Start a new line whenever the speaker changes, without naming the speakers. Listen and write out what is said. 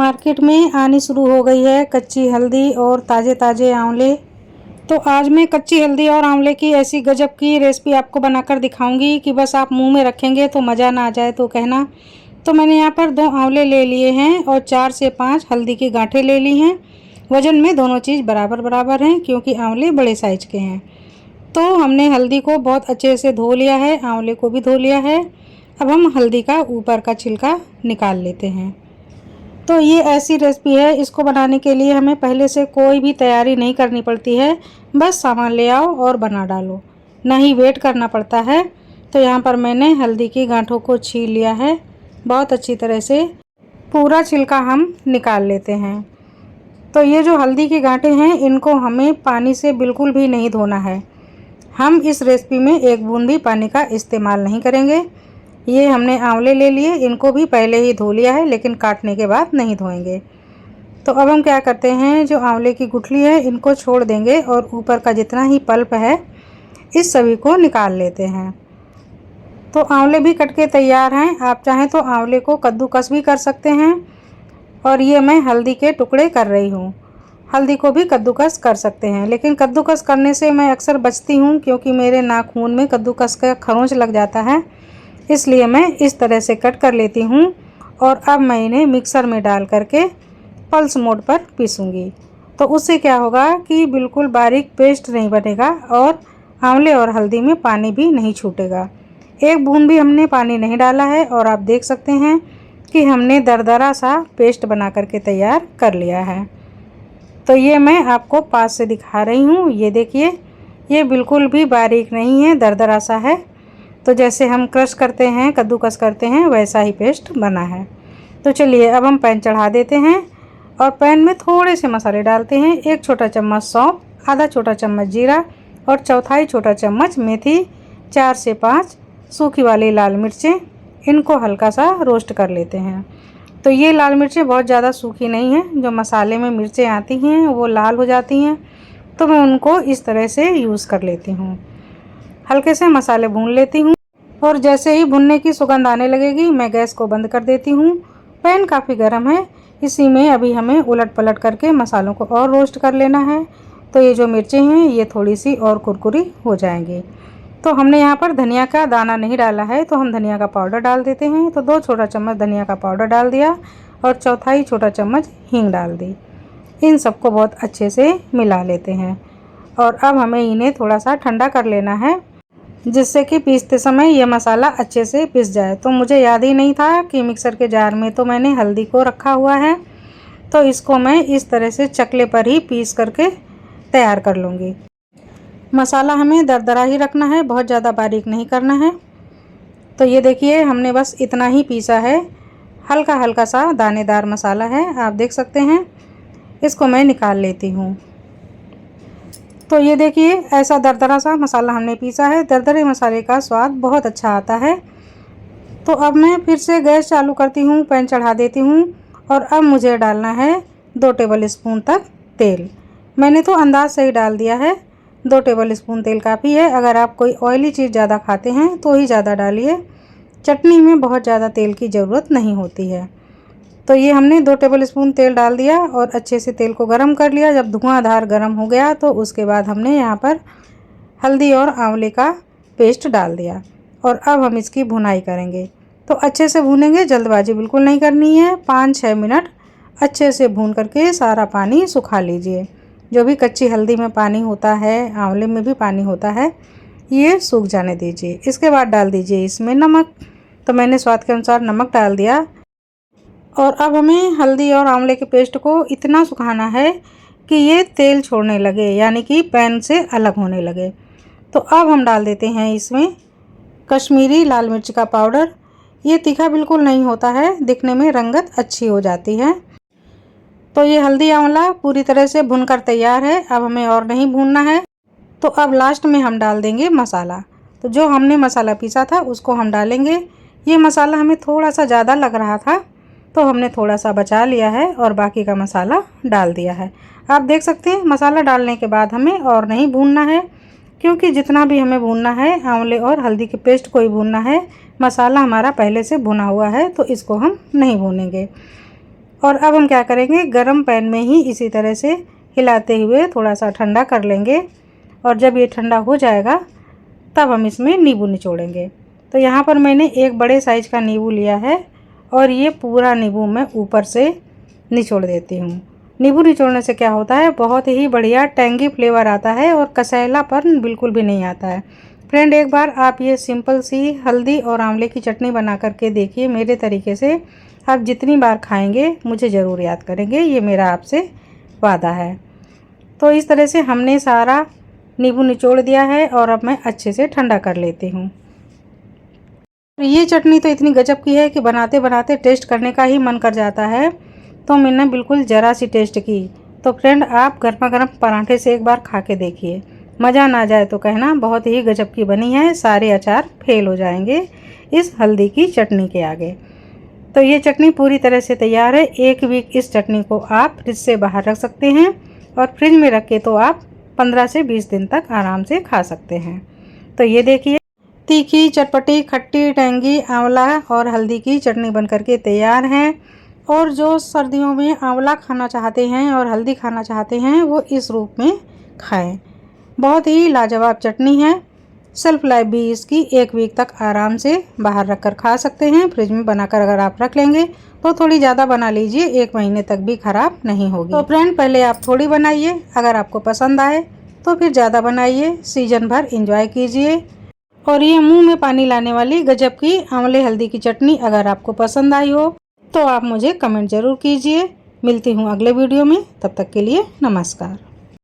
Market में आनी शुरू हो गई है कच्ची हल्दी और ताज़े ताज़े आंवले। तो आज मैं कच्ची हल्दी और आंवले की ऐसी गजब की रेसिपी आपको बनाकर दिखाऊंगी कि बस आप मुंह में रखेंगे तो मज़ा ना आ जाए तो कहना। तो मैंने यहाँ पर 2 आंवले ले लिए हैं और 4 से 5 हल्दी की गांठें ले ली हैं। वज़न में दोनों चीज़ बराबर बराबर हैं क्योंकि आंवले बड़े साइज के हैं। तो हमने हल्दी को बहुत अच्छे से धो लिया है, आंवले को भी धो लिया है। अब हम हल्दी का ऊपर का छिलका निकाल लेते हैं। तो ये ऐसी रेसिपी है, इसको बनाने के लिए हमें पहले से कोई भी तैयारी नहीं करनी पड़ती है। बस सामान ले आओ और बना डालो, ना ही वेट करना पड़ता है। तो यहाँ पर मैंने हल्दी की गांठों को छील लिया है बहुत अच्छी तरह से। पूरा छिलका हम निकाल लेते हैं। तो ये जो हल्दी की गांठें हैं इनको हमें पानी से बिल्कुल भी नहीं धोना है। हम इस रेसिपी में एक बूंद भी पानी का इस्तेमाल नहीं करेंगे। ये हमने आंवले ले लिए, इनको भी पहले ही धो लिया है लेकिन काटने के बाद नहीं धोएंगे। तो अब हम क्या करते हैं, जो आंवले की गुठली है इनको छोड़ देंगे और ऊपर का जितना ही पल्प है इस सभी को निकाल लेते हैं। तो आंवले भी कट के तैयार हैं। आप चाहें तो आंवले को कद्दूकस भी कर सकते हैं। और ये मैं हल्दी के टुकड़े कर रही हूँ। हल्दी को भी कद्दूकस कर सकते हैं, लेकिन कद्दूकस करने से मैं अक्सर बचती हूँ क्योंकि मेरे नाखून में कद्दूकस का खरोंच लग जाता है। इसलिए मैं इस तरह से कट कर लेती हूँ। और अब मैं इन्हें मिक्सर में डाल करके पल्स मोड पर पीसूँगी। तो उससे क्या होगा कि बिल्कुल बारीक पेस्ट नहीं बनेगा और आंवले और हल्दी में पानी भी नहीं छूटेगा। एक बूंद भी हमने पानी नहीं डाला है और आप देख सकते हैं कि हमने दरदरा सा पेस्ट बना करके तैयार कर लिया है। तो ये मैं आपको पास से दिखा रही हूँ। ये देखिए, ये बिल्कुल भी बारीक नहीं है, दरदरा सा है। तो जैसे हम क्रश करते हैं, कद्दूकस करते हैं, वैसा ही पेस्ट बना है। तो चलिए अब हम पैन चढ़ा देते हैं और पैन में थोड़े से मसाले डालते हैं। 1 छोटा चम्मच सौंफ, आधा छोटा चम्मच जीरा और चौथाई छोटा चम्मच मेथी, 4 से 5 सूखी वाली लाल मिर्चें। इनको हल्का सा रोस्ट कर लेते हैं। तो ये लाल मिर्चें बहुत ज़्यादा सूखी नहीं हैं, जो मसाले में मिर्चें आती हैं वो लाल हो जाती हैं। तो मैं उनको इस तरह से यूज़ कर लेती हूँ। हल्के से मसाले भून लेती हूँ और जैसे ही भुनने की सुगंध आने लगेगी मैं गैस को बंद कर देती हूँ। पैन काफ़ी गर्म है, इसी में अभी हमें उलट पलट करके मसालों को और रोस्ट कर लेना है। तो ये जो मिर्चें हैं ये थोड़ी सी और कुरकुरी हो जाएंगी। तो हमने यहाँ पर धनिया का दाना नहीं डाला है, तो हम धनिया का पाउडर डाल देते हैं। तो 2 छोटा चम्मच धनिया का पाउडर डाल दिया और चौथाई छोटा चम्मच हींग डाल दी। इन सबको बहुत अच्छे से मिला लेते हैं और अब हमें इन्हें थोड़ा सा ठंडा कर लेना है, जिससे कि पीसते समय ये मसाला अच्छे से पिस जाए। तो मुझे याद ही नहीं था कि मिक्सर के जार में तो मैंने हल्दी को रखा हुआ है। तो इसको मैं इस तरह से चकले पर ही पीस करके तैयार कर लूँगी। मसाला हमें दरदरा ही रखना है, बहुत ज़्यादा बारीक नहीं करना है। तो ये देखिए, हमने बस इतना ही पीसा है। हल्का हल्का सा दानेदार मसाला है, आप देख सकते हैं। इसको मैं निकाल लेती हूँ। तो ये देखिए, ऐसा दरदरा सा मसाला हमने पीसा है। दरदरे मसाले का स्वाद बहुत अच्छा आता है। तो अब मैं फिर से गैस चालू करती हूँ, पैन चढ़ा देती हूँ और अब मुझे डालना है 2 टेबल स्पून तक तेल। मैंने तो अंदाज से ही डाल दिया है, 2 टेबल स्पून तेल काफ़ी है। अगर आप कोई ऑयली चीज़ ज़्यादा खाते हैं तो ही ज़्यादा डालिए। चटनी में बहुत ज़्यादा तेल की ज़रूरत नहीं होती है। तो ये हमने 2 टेबल स्पून तेल डाल दिया और अच्छे से तेल को गरम कर लिया। जब धुआंधार गरम हो गया तो उसके बाद हमने यहाँ पर हल्दी और आंवले का पेस्ट डाल दिया और अब हम इसकी भुनाई करेंगे। तो अच्छे से भूनेंगे, जल्दबाजी बिल्कुल नहीं करनी है। 5-6 मिनट अच्छे से भून करके सारा पानी सुखा लीजिए। जो भी कच्ची हल्दी में पानी होता है, आंवले में भी पानी होता है, ये सूख जाने दीजिए। इसके बाद डाल दीजिए इसमें नमक। तो मैंने स्वाद के अनुसार नमक डाल दिया। और अब हमें हल्दी और आंवले के पेस्ट को इतना सुखाना है कि ये तेल छोड़ने लगे, यानी कि पैन से अलग होने लगे। तो अब हम डाल देते हैं इसमें कश्मीरी लाल मिर्च का पाउडर। ये तीखा बिल्कुल नहीं होता है, दिखने में रंगत अच्छी हो जाती है। तो ये हल्दी आंवला पूरी तरह से भुनकर तैयार है, अब हमें और नहीं भूनना है। तो अब लास्ट में हम डाल देंगे मसाला। तो जो हमने मसाला पीसा था उसको हम डालेंगे। ये मसाला हमें थोड़ा सा ज़्यादा लग रहा था तो हमने थोड़ा सा बचा लिया है और बाकी का मसाला डाल दिया है। आप देख सकते हैं मसाला डालने के बाद हमें और नहीं भूनना है, क्योंकि जितना भी हमें भूनना है आंवले और हल्दी के पेस्ट को ही भूनना है। मसाला हमारा पहले से भुना हुआ है तो इसको हम नहीं भूनेंगे। और अब हम क्या करेंगे, गरम पैन में ही इसी तरह से हिलाते हुए थोड़ा सा ठंडा कर लेंगे। और जब ये ठंडा हो जाएगा तब हम इसमें नींबू निचोड़ेंगे। तो यहाँ पर मैंने एक बड़े साइज़ का नींबू लिया है और ये पूरा नींबू मैं ऊपर से निचोड़ देती हूँ। नींबू निचोड़ने से क्या होता है, बहुत ही बढ़िया टैंगी फ्लेवर आता है और कसैलापन बिल्कुल भी नहीं आता है। फ्रेंड, एक बार आप ये सिंपल सी हल्दी और आंवले की चटनी बना करके देखिए मेरे तरीके से। आप जितनी बार खाएंगे मुझे ज़रूर याद करेंगे, ये मेरा आपसे वादा है। तो इस तरह से हमने सारा नींबू निचोड़ दिया है और अब मैं अच्छे से ठंडा कर लेती हूँ। ये चटनी तो इतनी गजब की है कि बनाते बनाते टेस्ट करने का ही मन कर जाता है। तो मैंने बिल्कुल ज़रा सी टेस्ट की। तो फ्रेंड, आप गर्मा गर्म पराठे से एक बार खा के देखिए, मज़ा ना जाए तो कहना, बहुत ही गजब की बनी है। सारे अचार फेल हो जाएंगे इस हल्दी की चटनी के आगे। तो ये चटनी पूरी तरह से तैयार है। 1 वीक इस चटनी को आप फ्रिज से बाहर रख सकते हैं और फ्रिज में रख के तो आप 15 से 20 दिन तक आराम से खा सकते हैं। तो ये देखिए, तीखी, चटपटी, खट्टी, टैंगी आंवला और हल्दी की चटनी बनकर के तैयार है। और जो सर्दियों में आंवला खाना चाहते हैं और हल्दी खाना चाहते हैं वो इस रूप में खाएं। बहुत ही लाजवाब चटनी है। सेल्फ लाइफ भी इसकी 1 वीक तक आराम से बाहर रख कर खा सकते हैं। फ्रिज में बनाकर अगर आप रख लेंगे तो थोड़ी ज़्यादा बना लीजिए, 1 महीने तक भी ख़राब नहीं होगी। तो फ्रेंड, पहले आप थोड़ी बनाइए, अगर आपको पसंद आए तो फिर ज़्यादा बनाइए, सीजन भर एंजॉय कीजिए। और ये मुंह में पानी लाने वाली गजब की आंवले हल्दी की चटनी अगर आपको पसंद आई हो तो आप मुझे कमेंट ज़रूर कीजिए। मिलती हूँ अगले वीडियो में, तब तक के लिए नमस्कार।